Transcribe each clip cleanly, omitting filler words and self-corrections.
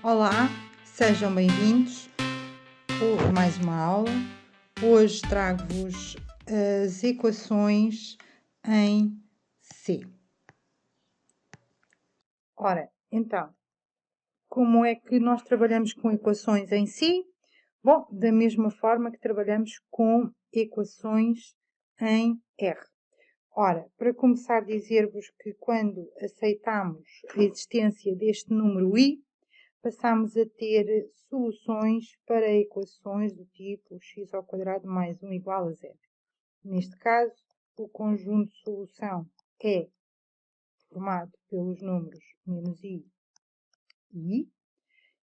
Olá, sejam bem-vindos a mais uma aula. Hoje trago-vos as equações em C. Ora, então, como é que nós trabalhamos com equações em C? Bom, da mesma forma que trabalhamos com equações em R. Ora, para começar, dizer-vos que quando aceitamos a existência deste número I, passamos a ter soluções para equações do tipo x² mais 1 igual a 0. Neste caso, o conjunto de solução é formado pelos números menos i e i,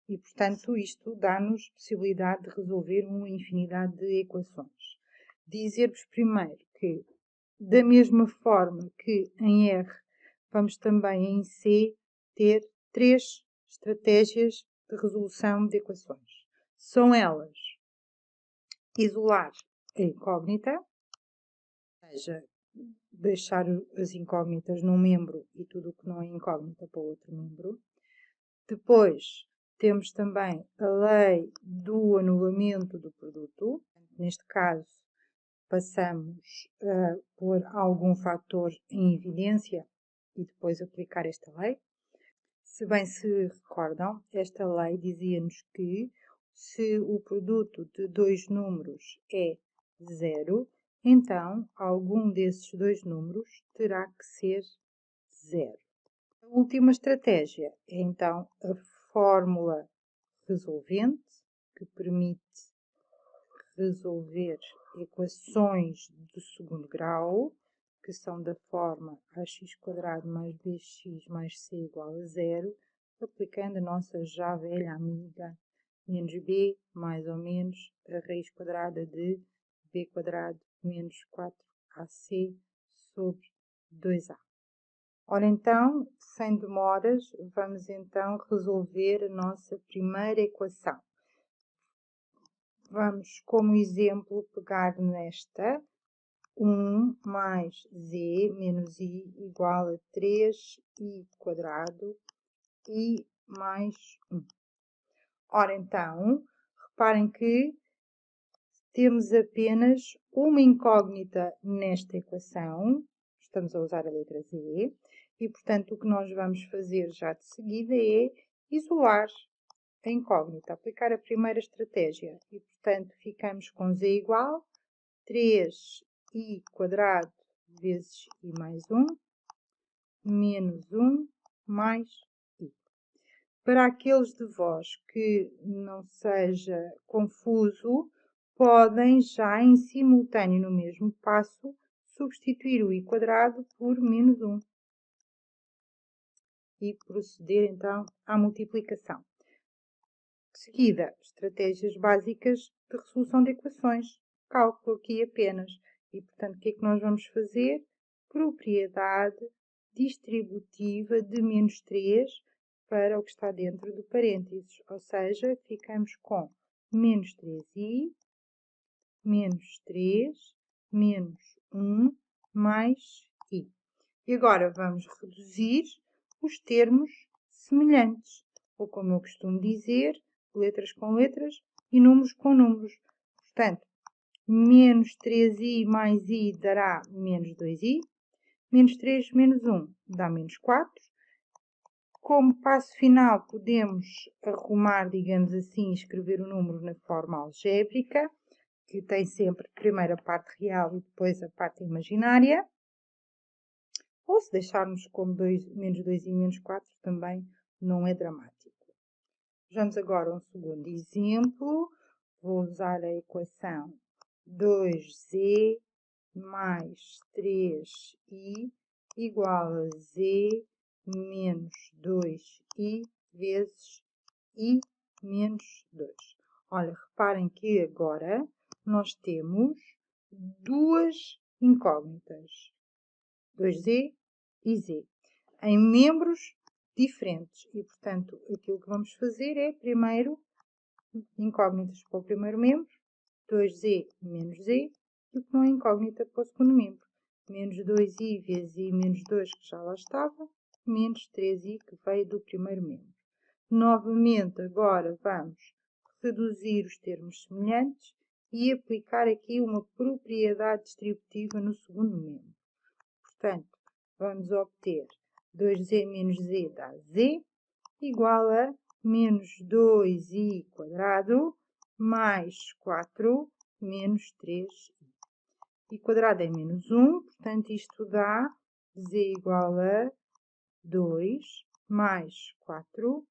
e, portanto, isto dá-nos possibilidade de resolver uma infinidade de equações. Dizer-vos primeiro que, da mesma forma que em R, vamos também em C ter 3 estratégias de resolução de equações. São elas: isolar a incógnita, ou seja, deixar as incógnitas num membro e tudo o que não é incógnita para o outro membro. Depois, temos também a lei do anulamento do produto. Neste caso, passamos a pôr algum fator em evidência e depois aplicar esta lei. Se bem se recordam, esta lei dizia-nos que se o produto de dois números é 0, então algum desses dois números terá que ser 0. A última estratégia é então a fórmula resolvente, que permite resolver equações do segundo grau, que são da forma ax² mais bx mais c igual a 0, aplicando a nossa já velha amiga menos b mais ou menos a raiz quadrada de b² menos 4ac sobre 2a. Ora então, sem demoras, vamos então resolver a nossa primeira equação. Vamos, como exemplo, pegar nesta 1 mais z menos i igual a 3i² e mais 1. Ora então, reparem que temos apenas uma incógnita nesta equação, estamos a usar a letra z, e portanto o que nós vamos fazer já de seguida é isolar a incógnita, aplicar a primeira estratégia, e portanto ficamos com z igual 3i² vezes i mais 1, menos 1 mais i. Para aqueles de vós que não seja confuso, podem já em simultâneo no mesmo passo substituir o i² por menos 1 e proceder então à multiplicação. De seguida, estratégias básicas de resolução de equações. Cálculo aqui apenas. E, portanto, o que é que nós vamos fazer? Propriedade distributiva de menos 3 para o que está dentro do parênteses. Ou seja, ficamos com menos 3i, menos 3, menos 1, mais i. E agora vamos reduzir os termos semelhantes, ou como eu costumo dizer, letras com letras e números com números. Portanto, menos 3i mais i dará menos 2i, menos 3 menos 1 dá menos 4. Como passo final, podemos arrumar, digamos assim, escrever o número na forma algébrica, que tem sempre primeiro a parte real e depois a parte imaginária. Ou se deixarmos como menos 2i menos 4, também não é dramático. Vejamos agora um segundo exemplo. Vou usar a equação 2z mais 3i igual a z menos 2i vezes i menos 2. Olha, reparem que agora nós temos duas incógnitas, 2z e z, em membros diferentes. E, portanto, aquilo que vamos fazer é, primeiro, incógnitas para o primeiro membro, 2z menos z, e o que não é incógnita para o segundo membro, menos 2i vezes i menos 2, que já lá estava, menos 3i, que veio do primeiro membro. Novamente, agora vamos reduzir os termos semelhantes e aplicar aqui uma propriedade distributiva no segundo membro. Portanto, vamos obter 2z menos z dá z, igual a menos 2i quadrado mais 4 menos 3i. I quadrado é menos 1, portanto, isto dá z igual a 2 mais 4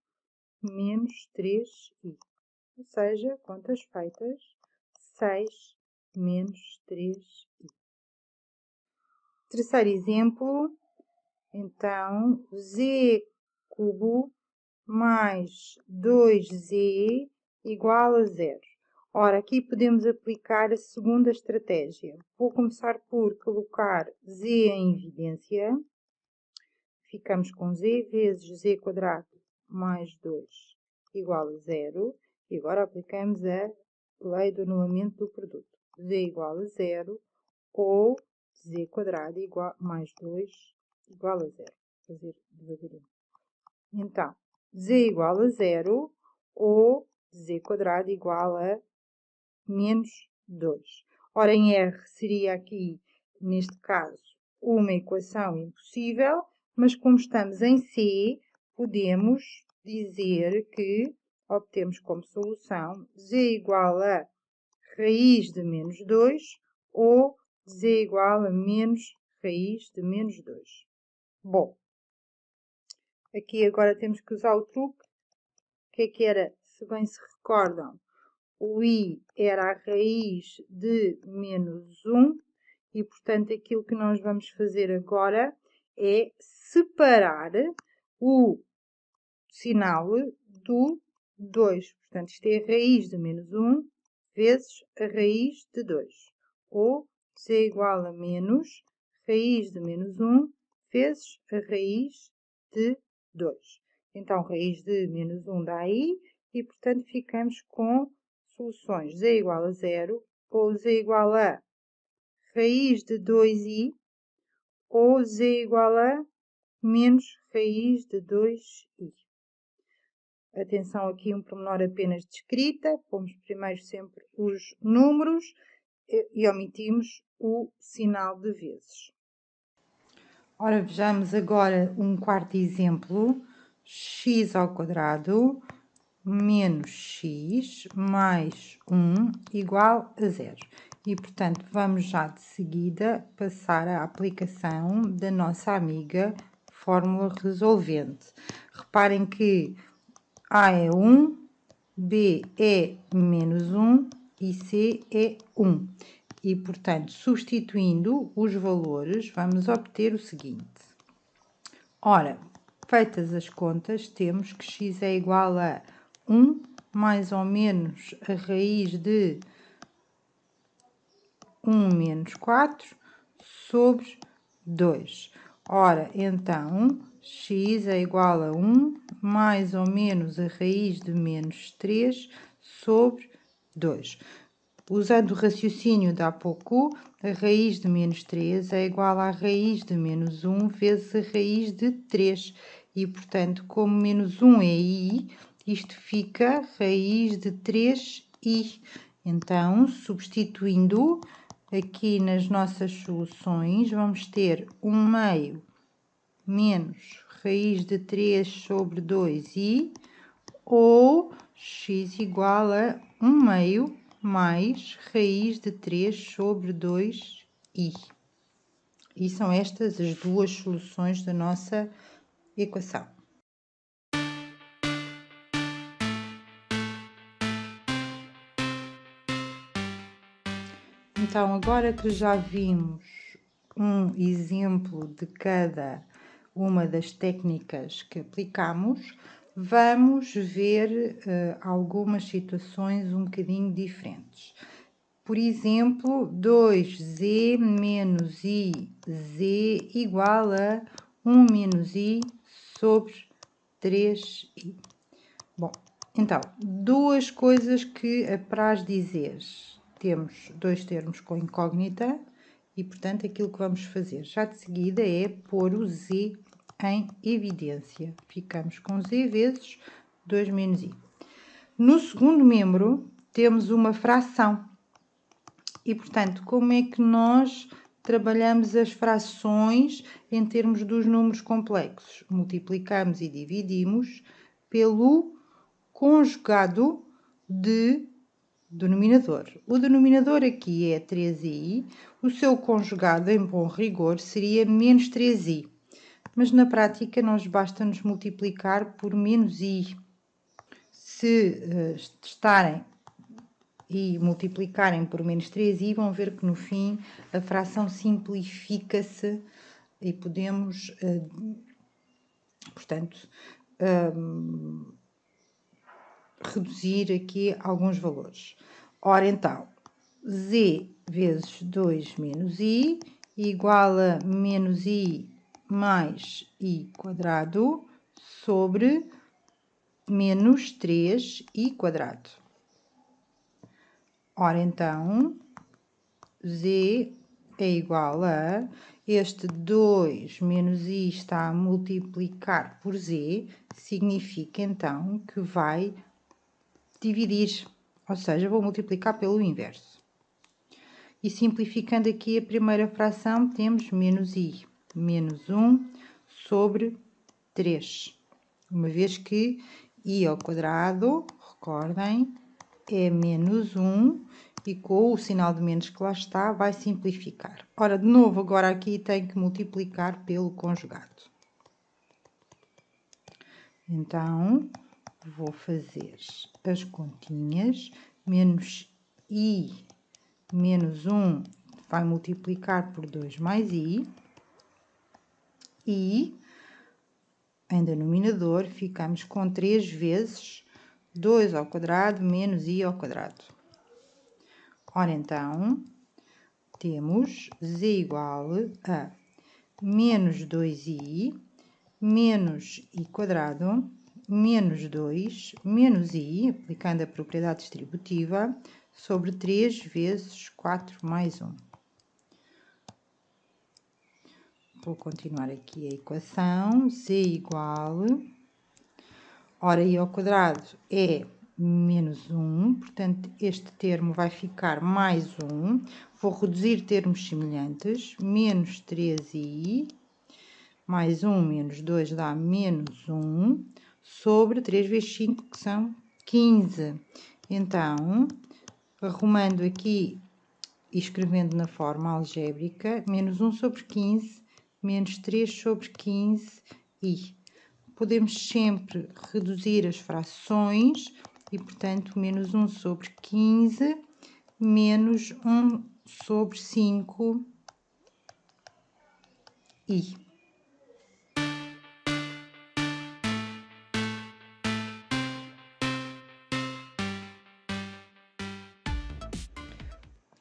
menos 3i. Ou seja, contas feitas, 6 menos 3i. Terceiro exemplo, então, z cubo mais 2z igual a 0. Ora, aqui podemos aplicar a segunda estratégia. Vou começar por colocar z em evidência. Ficamos com z vezes z quadrado mais 2 igual a 0. E agora aplicamos a lei do anulamento do produto. Z igual a 0 ou z quadrado igual mais 2 igual a 0. Vou fazer devagarinho. Então, z igual a 0 ou z quadrado igual a menos 2. Ora, em R seria aqui, neste caso, uma equação impossível, mas como estamos em C, podemos dizer que obtemos como solução z igual a raiz de menos 2 ou z igual a menos raiz de menos 2. Bom, aqui agora temos que usar o truque. O que era, se bem se recordam, o i era a raiz de menos 1 e, portanto, aquilo que nós vamos fazer agora é separar o sinal do 2. Portanto, isto é a raiz de menos 1 vezes a raiz de 2. Ou z igual a menos raiz de menos 1 vezes a raiz de 2. Então, raiz de menos 1 dá i e, portanto, ficamos com soluções z igual a 0 ou z igual a raiz de 2i ou z igual a menos raiz de 2i. Atenção aqui, um pormenor apenas de escrita. Pomos primeiro sempre os números e omitimos o sinal de vezes. Ora, vejamos agora um quarto exemplo. X ao quadrado menos x mais 1 igual a 0. E, portanto, vamos já de seguida passar à aplicação da nossa amiga fórmula resolvente. Reparem que A é 1, B é menos 1 e C é 1. E, portanto, substituindo os valores, vamos obter o seguinte. Ora, feitas as contas, temos que x é igual a 1 mais ou menos a raiz de 1 menos 4 sobre 2. Ora, então, x é igual a 1 mais ou menos a raiz de menos 3 sobre 2. Usando o raciocínio de há pouco, a raiz de menos 3 é igual à raiz de menos 1 vezes a raiz de 3. E, portanto, como menos 1 é i, isto fica raiz de 3i. Então, substituindo aqui nas nossas soluções, vamos ter 1 meio menos raiz de 3 sobre 2i, ou x igual a 1 meio mais raiz de 3 sobre 2i. E são estas as duas soluções da nossa equação. Então, agora que já vimos um exemplo de cada uma das técnicas que aplicamos, vamos ver algumas situações um bocadinho diferentes. Por exemplo, 2z menos iz igual a 1 menos i sobre 3i. Bom, então, duas coisas que apraz dizer. Temos dois termos com incógnita e, portanto, aquilo que vamos fazer já de seguida é pôr o z em evidência. Ficamos com z vezes 2 menos i. No segundo membro, temos uma fração. E, portanto, como é que nós trabalhamos as frações em termos dos números complexos? Multiplicamos e dividimos pelo conjugado do denominador. O denominador aqui é 3i, o seu conjugado, em bom rigor, seria menos 3i. Mas na prática, nós basta-nos multiplicar por menos i. Se estarem e multiplicarem por menos 3i, vão ver que no fim a fração simplifica-se e podemos, portanto, reduzir aqui alguns valores. Ora, então, z vezes 2 menos i igual a menos i mais i quadrado sobre menos 3i quadrado. Ora, então, z é igual a este 2 menos i está a multiplicar por z, significa então que vai dividir, ou seja, vou multiplicar pelo inverso. E simplificando aqui a primeira fração, temos menos i, menos 1 sobre 3. Uma vez que i ao quadrado, recordem, é menos 1 e com o sinal de menos que lá está, vai simplificar. Ora, de novo, agora aqui tem que multiplicar pelo conjugado. Então, vou fazer as continhas, menos i menos 1 vai multiplicar por 2 mais i, e em denominador ficamos com 3 vezes 2 ao quadrado menos i ao quadrado. Ora, então, temos z igual a menos 2i, menos i quadrado, menos 2, menos i, aplicando a propriedade distributiva, sobre 3 vezes 4 mais 1. Vou continuar aqui a equação, z igual, ora, i ao quadrado é menos 1, portanto, este termo vai ficar mais 1. Vou reduzir termos semelhantes, menos 3i, mais 1 menos 2 dá menos 1, sobre 3 vezes 5, que são 15. Então, arrumando aqui e escrevendo na forma algébrica, menos 1 sobre 15, menos 3 sobre 15 i. Podemos sempre reduzir as frações e, portanto, menos 1 sobre 15, menos 1 sobre 5 i.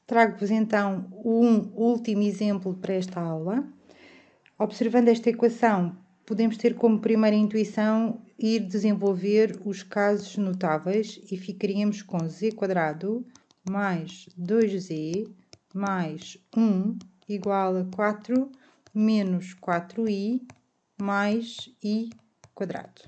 Trago-vos então um último exemplo para esta aula. Observando esta equação, podemos ter como primeira intuição ir desenvolver os casos notáveis e ficaríamos com z quadrado mais 2z mais 1 igual a 4 menos 4i mais i quadrado.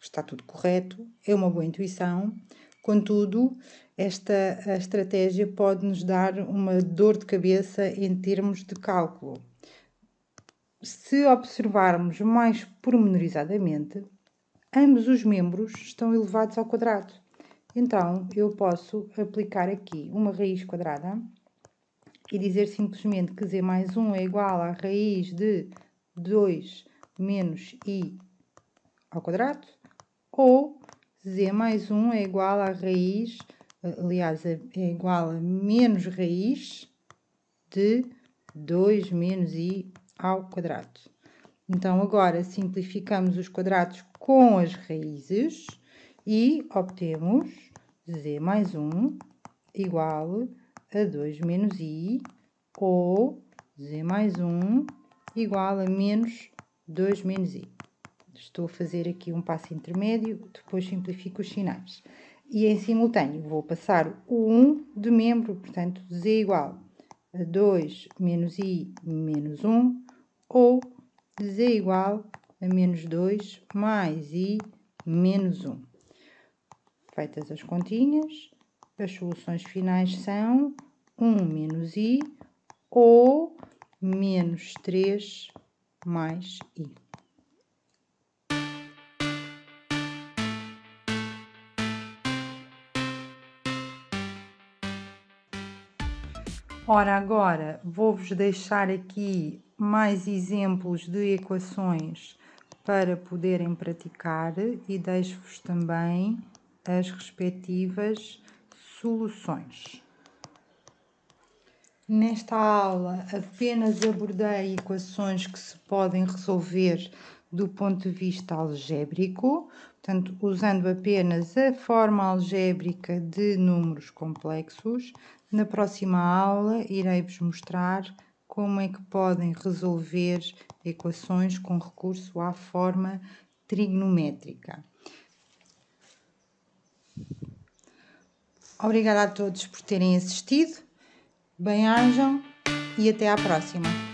Está tudo correto, é uma boa intuição. Contudo, esta estratégia pode nos dar uma dor de cabeça em termos de cálculo. Se observarmos mais pormenorizadamente, ambos os membros estão elevados ao quadrado. Então, eu posso aplicar aqui uma raiz quadrada e dizer simplesmente que z mais 1 é igual à raiz de 2 menos i ao quadrado, ou z mais 1 é igual à raiz, aliás, é igual a menos raiz de 2 menos i ao quadrado. Então, agora simplificamos os quadrados com as raízes e obtemos z mais 1 igual a 2 menos i, ou z mais 1 igual a menos 2 menos i. Estou a fazer aqui um passo intermédio, depois simplifico os sinais. E em simultâneo vou passar o 1 de membro, portanto, z igual a 2 menos i menos 1, ou z igual a menos 2 mais i menos 1. Feitas as continhas, as soluções finais são 1 menos i ou menos 3 mais i. Ora, agora vou-vos deixar aqui mais exemplos de equações para poderem praticar e deixo-vos também as respectivas soluções. Nesta aula apenas abordei equações que se podem resolver do ponto de vista algébrico, portanto, usando apenas a forma algébrica de números complexos. Na próxima aula irei-vos mostrar como é que podem resolver equações com recurso à forma trigonométrica. Obrigada a todos por terem assistido. Bem-ajam e até à próxima!